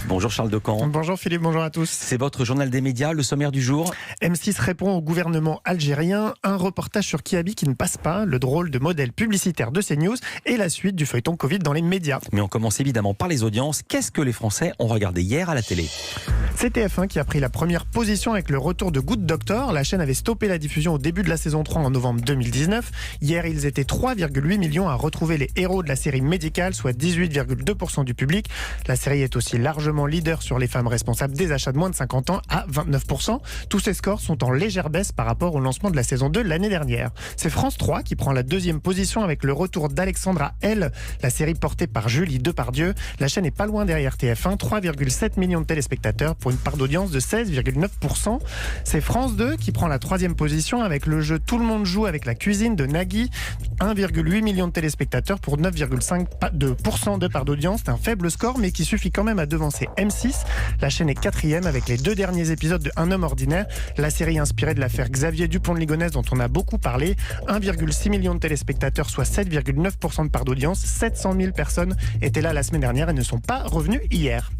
Bonjour Charles Decamp. Bonjour Philippe, bonjour à tous. C'est votre journal des médias, le sommaire du jour. M6 répond au gouvernement algérien, un reportage sur Kiabi qui ne passe pas, le drôle de modèle publicitaire de CNews et la suite du feuilleton Covid dans les médias. Mais on commence évidemment par les audiences. Qu'est-ce que les Français ont regardé hier à la télé ? C'est TF1 qui a pris la première position avec le retour de Good Doctor. La chaîne avait stoppé la diffusion au début de la saison 3 en novembre 2019. Hier, ils étaient 3,8 millions à retrouver les héros de la série médicale, soit 18,2% du public. La série est aussi largement leader sur les femmes responsables des achats de moins de 50 ans à 29%. Tous ces scores sont en légère baisse par rapport au lancement de la saison 2 l'année dernière. C'est France 3 qui prend la deuxième position avec le retour d'Alexandra L, la série portée par Julie Depardieu. La chaîne est pas loin derrière TF1, 3,7 millions de téléspectateurs pour une part d'audience de 16,9%. C'est France 2 qui prend la troisième position avec le jeu Tout le monde joue avec la cuisine de Nagui, 1,8 million de téléspectateurs pour 9,5% de part d'audience. C'est un faible score mais qui suffit quand même à devancer M6. La chaîne est quatrième avec les 2 derniers épisodes de Un homme ordinaire, la série inspirée de l'affaire Xavier Dupont de Ligonnès dont on a beaucoup parlé. 1,6 million de téléspectateurs, soit 7,9% de part d'audience. 700 000 personnes étaient là la semaine dernière et ne sont pas revenues hier.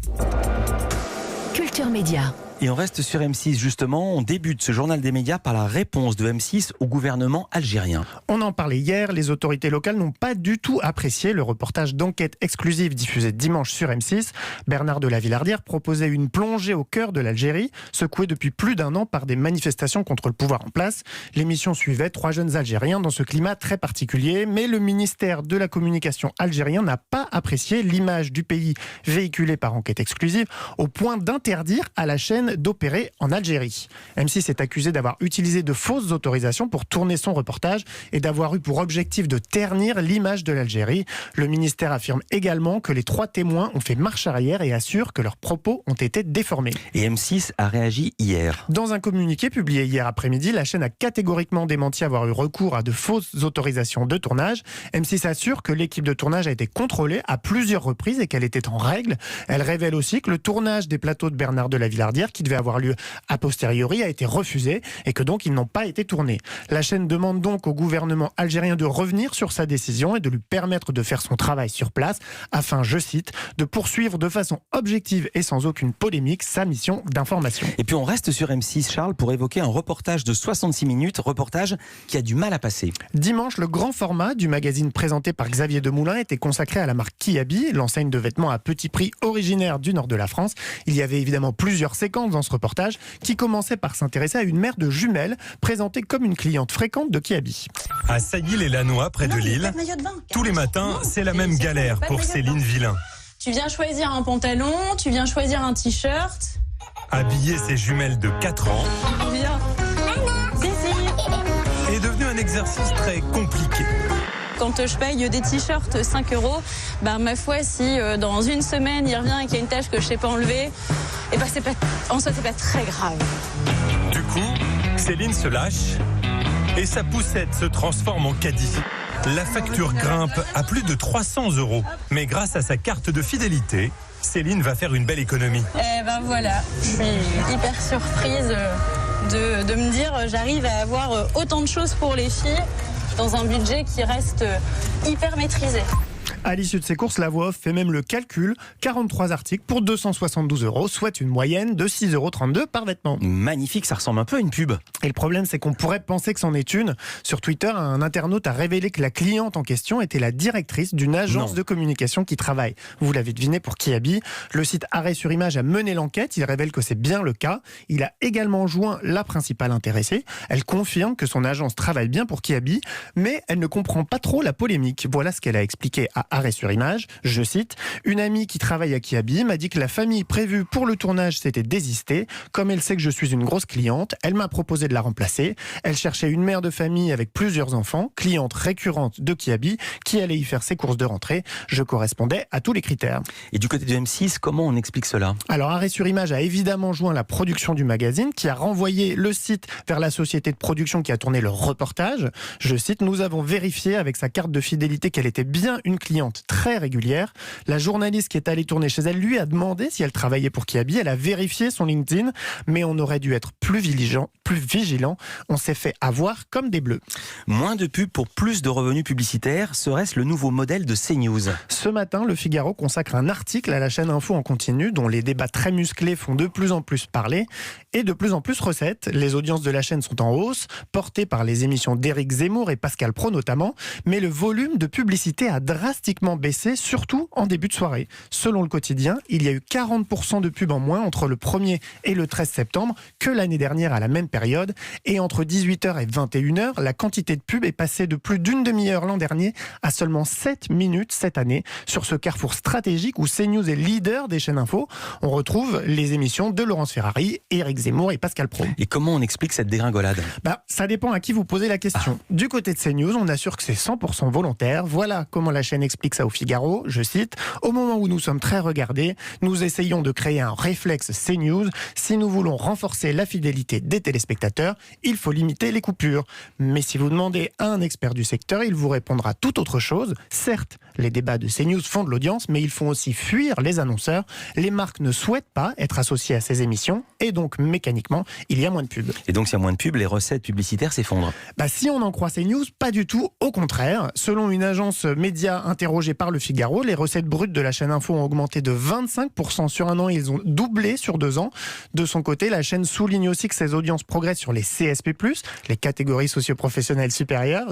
Culture Média. Et on reste sur M6 justement, on débute ce journal des médias par la réponse de M6 au gouvernement algérien. On en parlait hier, les autorités locales n'ont pas du tout apprécié le reportage d'enquête exclusive diffusé dimanche sur M6. Bernard de la Villardière proposait une plongée au cœur de l'Algérie, secouée depuis plus d'1 an par des manifestations contre le pouvoir en place. L'émission suivait 3 jeunes Algériens dans ce climat très particulier, mais le ministère de la Communication algérien n'a pas apprécié l'image du pays véhiculée par enquête exclusive au point d'interdire à la chaîne d'opérer en Algérie. M6 est accusé d'avoir utilisé de fausses autorisations pour tourner son reportage et d'avoir eu pour objectif de ternir l'image de l'Algérie. Le ministère affirme également que les 3 témoins ont fait marche arrière et assure que leurs propos ont été déformés. Et M6 a réagi hier. Dans un communiqué publié hier après-midi, la chaîne a catégoriquement démenti avoir eu recours à de fausses autorisations de tournage. M6 assure que l'équipe de tournage a été contrôlée à plusieurs reprises et qu'elle était en règle. Elle révèle aussi que le tournage des plateaux de Bernard de la Villardière, qui devait avoir lieu a posteriori, a été refusé et que donc ils n'ont pas été tournés. La chaîne demande donc au gouvernement algérien de revenir sur sa décision et de lui permettre de faire son travail sur place afin, je cite, de poursuivre de façon objective et sans aucune polémique sa mission d'information. Et puis on reste sur M6 Charles pour évoquer un reportage de 66 minutes, reportage qui a du mal à passer. Dimanche, le grand format du magazine présenté par Xavier Demoulin était consacré à la marque Kiabi, l'enseigne de vêtements à petit prix originaire du nord de la France. Il y avait évidemment plusieurs séquences dans ce reportage qui commençait par s'intéresser à une mère de jumelles présentée comme une cliente fréquente de Kiabi. À Sailly-les-Lanois, près de Lille, tous les matins, c'est la même galère pour Céline Villain. Tu viens choisir un pantalon, tu viens choisir un t-shirt. Habiller ses jumelles de 4 ans Viens. est devenu un exercice très compliqué. Quand je paye des t-shirts 5 €, ma foi, si dans une semaine il revient et qu'il y a une tâche que je ne sais pas enlever, en soi c'est pas très grave. Du coup, Céline se lâche et sa poussette se transforme en caddie. La facture grimpe à plus de 300 €. Mais grâce à sa carte de fidélité, Céline va faire une belle économie. Voilà, je suis hyper surprise de me dire j'arrive à avoir autant de choses pour les filles dans un budget qui reste hyper maîtrisé. À l'issue de ces courses, la voix off fait même le calcul. 43 articles pour 272 €, soit une moyenne de 6,32 € par vêtement. Magnifique, ça ressemble un peu à une pub. Et le problème, c'est qu'on pourrait penser que c'en est une. Sur Twitter, un internaute a révélé que la cliente en question était la directrice d'une agence de communication qui travaille, vous l'avez deviné, pour Kiabi. Le site Arrêt sur Image a mené l'enquête. Il révèle que c'est bien le cas. Il a également joint la principale intéressée. Elle confirme que son agence travaille bien pour Kiabi, mais elle ne comprend pas trop la polémique. Voilà ce qu'elle a expliqué à Arrêt sur Image, je cite: une amie qui travaille à Kiabi m'a dit que la famille prévue pour le tournage s'était désistée. Comme elle sait que je suis une grosse cliente, elle m'a proposé de la remplacer. Elle cherchait une mère de famille avec plusieurs enfants, cliente récurrente de Kiabi, qui allait y faire ses courses de rentrée. Je correspondais à tous les critères. Et du côté de M6, comment on explique cela ? Alors Arrêt sur Image a évidemment joint la production du magazine, qui a renvoyé le site vers la société de production qui a tourné le reportage. Je cite: nous avons vérifié avec sa carte de fidélité qu'elle était bien une cliente cliente très régulière. La journaliste qui est allée tourner chez elle lui a demandé si elle travaillait pour Kiabi. Elle a vérifié son LinkedIn, mais on aurait dû être plus vigilant. On s'est fait avoir comme des bleus. Moins de pubs pour plus de revenus publicitaires, serait-ce le nouveau modèle de CNews? Ce matin, Le Figaro consacre un article à la chaîne Info en continu, dont les débats très musclés font de plus en plus parler et de plus en plus recettes. Les audiences de la chaîne sont en hausse, portées par les émissions d'Éric Zemmour et Pascal Praud notamment, mais le volume de publicité a drastiquement baissé, surtout en début de soirée. Selon Le Quotidien, il y a eu 40% de pubs en moins entre le 1er et le 13 septembre que l'année dernière à la même période, et entre 18h et 21h, la quantité de pubs est passée de plus d'une demi-heure l'an dernier à seulement 7 minutes cette année. Sur ce carrefour stratégique où CNews est leader des chaînes info, on retrouve les émissions de Laurence Ferrari, Éric Zemmour et Pascal Praud. Et comment on explique cette dégringolade? Ça dépend à qui vous posez la question. Du côté de CNews, on assure que c'est 100% volontaire. Voilà comment la chaîne explique ça au Figaro. Je cite: au moment où nous sommes très regardés, nous essayons de créer un réflexe CNews. Si nous voulons renforcer la fidélité des téléspectateurs, il faut limiter les coupures. Mais si vous demandez à un expert du secteur, il vous répondra tout autre chose. Certes, les débats de CNews font de l'audience, mais ils font aussi fuir les annonceurs. Les marques ne souhaitent pas être associées à ces émissions et donc mécaniquement, il y a moins de pubs. Et donc s'il y a moins de pubs, les recettes publicitaires s'effondrent? Si on en croit CNews, pas du tout, au contraire. Selon une agence média interrogée par Le Figaro, les recettes brutes de la chaîne Info ont augmenté de 25% sur un an et ils ont doublé sur 2 ans. De son côté, la chaîne souligne aussi que ses audiences progressent sur les CSP+, les catégories socio-professionnelles supérieures.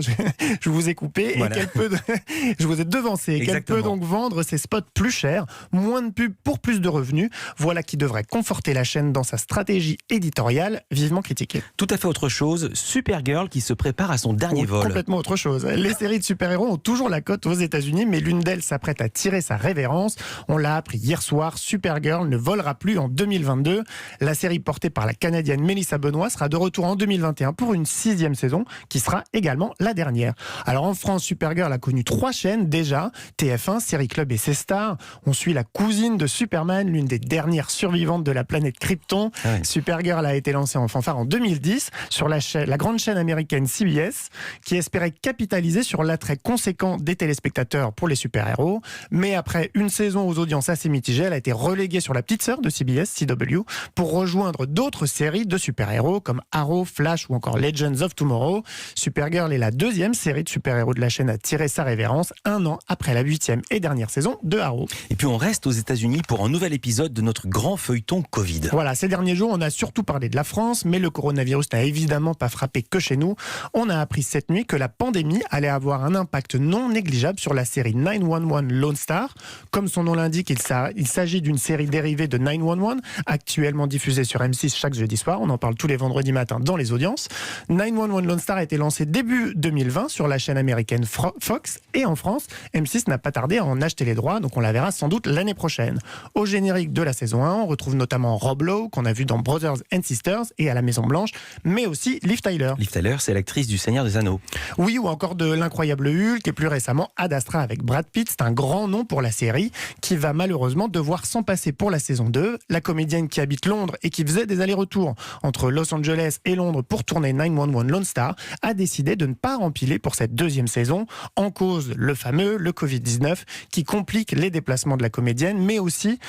Je vous ai coupé voilà. Et je vous ai devancé. Et qu'elle peut donc vendre ses spots plus chers, moins de pubs pour plus de revenus. Voilà qui devrait conforter la chaîne dans sa stratégie éditoriale, vivement critiquée. Tout à fait autre chose, Supergirl qui se prépare à son dernier vol. Complètement autre chose. Les séries de super-héros ont toujours la cote aux États-Unis, mais l'une d'elles s'apprête à tirer sa révérence. On l'a appris hier soir, Supergirl ne volera plus en 2022. La série portée par la Canadienne Mélissa Benoît sera de retour en 2021 pour une 6e saison, qui sera également la dernière. Alors en France, Supergirl a connu 3 chaînes déjà, TF1, Série Club et C-Star. On suit la cousine de Superman, l'une des dernières survivantes de la planète Krypton. Ah oui. Supergirl a été lancée en fanfare en 2010 sur la grande chaîne américaine CBS, qui espérait capitaliser sur l'attrait conséquent des téléspectateurs pour les super-héros. Mais après une saison aux audiences assez mitigées, elle a été reléguée sur la petite sœur de CBS, CW, pour rejoindre d'autres séries de super-héros comme Arrow, Flash ou encore Legends of Tomorrow. Supergirl est la 2e série de super-héros de la chaîne à tirer sa révérence, un an après la 8e et dernière saison de Arrow. Et puis on reste aux États-Unis pour un nouvel épisode de notre grand feuilleton Covid. Voilà, ces derniers jours, on a surtout parlé de la France, mais le coronavirus n'a évidemment pas frappé que chez nous. On a appris cette nuit que la pandémie allait avoir un impact non négligeable sur la série 911 Lone Star. Comme son nom l'indique, il s'agit d'une série dérivée de 911, actuellement diffusée sur M6 chaque jeudi soir. On en parle tous les vendredis matins dans les audiences. 911 Lone Star a été lancé début 2020 sur la chaîne américaine Fox, et en France, M6 n'a pas tardé à en acheter les droits, donc on la verra sans doute l'année prochaine. Au générique de la saison 1, on retrouve notamment Rob Lowe, qu'on a vu dans Brothers and Sisters et à la Maison Blanche, mais aussi Liv Tyler. Liv Tyler, c'est l'actrice du Seigneur des Anneaux. Oui, ou encore de l'incroyable Hulk, et plus récemment Ad Astra avec Brad Pitt. C'est un grand nom pour la série, qui va malheureusement devoir s'en passer pour la saison 2. La comédienne qui habite Londres et qui faisait des allers-retours entre Los Angeles et Londres pour tourner 911 Lone Star a décidé de ne pas rempiler pour cette 2e saison. En cause, le Covid-19, qui complique les déplacements de la comédienne, mais aussi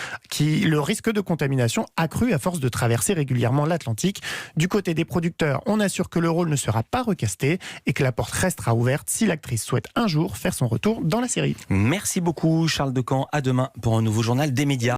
le risque de contamination accru à force de traverser régulièrement l'Atlantique. Du côté des producteurs, on assure que le rôle ne sera pas recasté et que la porte restera ouverte si l'actrice souhaite un jour faire son retour dans la série. Merci beaucoup Charles Decamp, à demain pour un nouveau journal des médias.